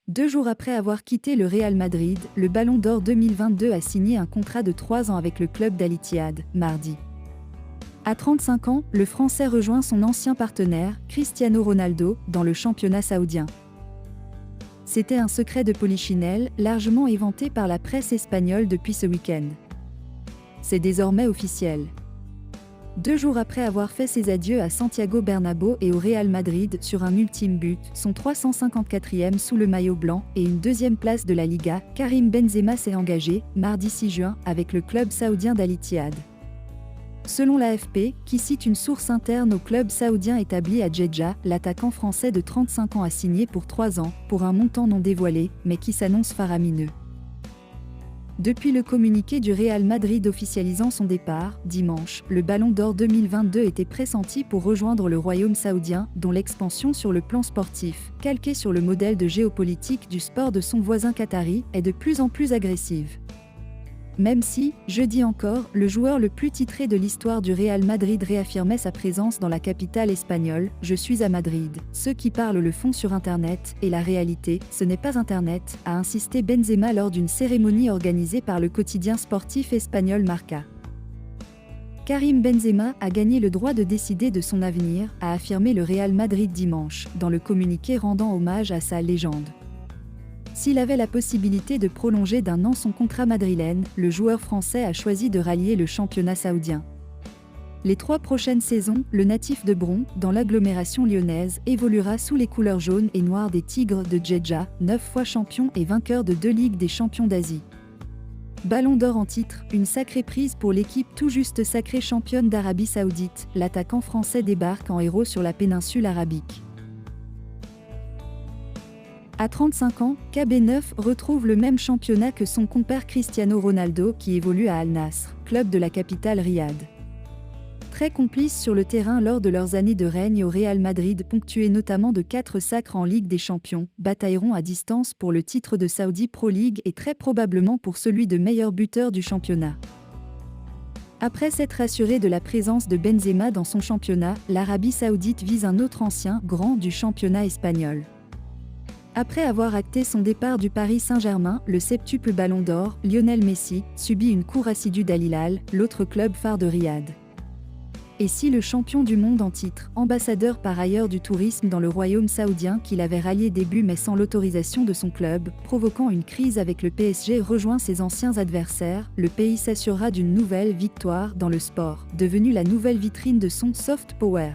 2 jours après avoir quitté le Real Madrid, le Ballon d'Or 2022 a signé un contrat de 3 ans avec le club d'Al Ittihad, mardi. À 35 ans, le Français rejoint son ancien partenaire, Cristiano Ronaldo, dans le championnat saoudien. C'était un secret de polichinelle, largement éventé par la presse espagnole depuis ce week-end. C'est désormais officiel. 2 jours après avoir fait ses adieux à Santiago Bernabéu et au Real Madrid sur un ultime but, son 354e sous le maillot blanc et une deuxième place de la Liga, Karim Benzema s'est engagé, mardi 6 juin, avec le club saoudien d'Al Ittihad. Selon l'AFP, qui cite une source interne au club saoudien établi à Djeddah, l'attaquant français de 35 ans a signé pour 3 ans, pour un montant non dévoilé, mais qui s'annonce faramineux. Depuis le communiqué du Real Madrid officialisant son départ, dimanche, le Ballon d'Or 2022 était pressenti pour rejoindre le royaume saoudien, dont l'expansion sur le plan sportif, calquée sur le modèle de géopolitique du sport de son voisin qatari, est de plus en plus agressive. Même si, jeudi encore, le joueur le plus titré de l'histoire du Real Madrid réaffirmait sa présence dans la capitale espagnole, « Je suis à Madrid, ceux qui parlent le font sur Internet, et la réalité, ce n'est pas Internet », a insisté Benzema lors d'une cérémonie organisée par le quotidien sportif espagnol Marca. Karim Benzema a gagné le droit de décider de son avenir, a affirmé le Real Madrid dimanche, dans le communiqué rendant hommage à sa légende. S'il avait la possibilité de prolonger d'1 an son contrat madrilène, le joueur français a choisi de rallier le championnat saoudien. Les 3 prochaines saisons, le natif de Bron, dans l'agglomération lyonnaise, évoluera sous les couleurs jaunes et noires des Tigres de Djeddah, 9 fois champion et vainqueur de 2 Ligues des champions d'Asie. Ballon d'Or en titre, une sacrée prise pour l'équipe tout juste sacrée championne d'Arabie Saoudite, l'attaquant français débarque en héros sur la péninsule arabique. À 35 ans, KB9 retrouve le même championnat que son compère Cristiano Ronaldo qui évolue à Al Nassr, club de la capitale Riyad. Très complices sur le terrain lors de leurs années de règne au Real Madrid, ponctuées notamment de 4 sacres en Ligue des Champions, batailleront à distance pour le titre de Saudi Pro League et très probablement pour celui de meilleur buteur du championnat. Après s'être assuré de la présence de Benzema dans son championnat, l'Arabie Saoudite vise un autre ancien grand du championnat espagnol. Après avoir acté son départ du Paris Saint-Germain, le septuple Ballon d'Or, Lionel Messi, subit une cour assidue d'Al Hilal, l'autre club phare de Riyad. Et si le champion du monde en titre, ambassadeur par ailleurs du tourisme dans le royaume saoudien qu'il avait rallié début mai sans l'autorisation de son club, provoquant une crise avec le PSG rejoint ses anciens adversaires, le pays s'assurera d'une nouvelle victoire dans le sport, devenu la nouvelle vitrine de son soft power.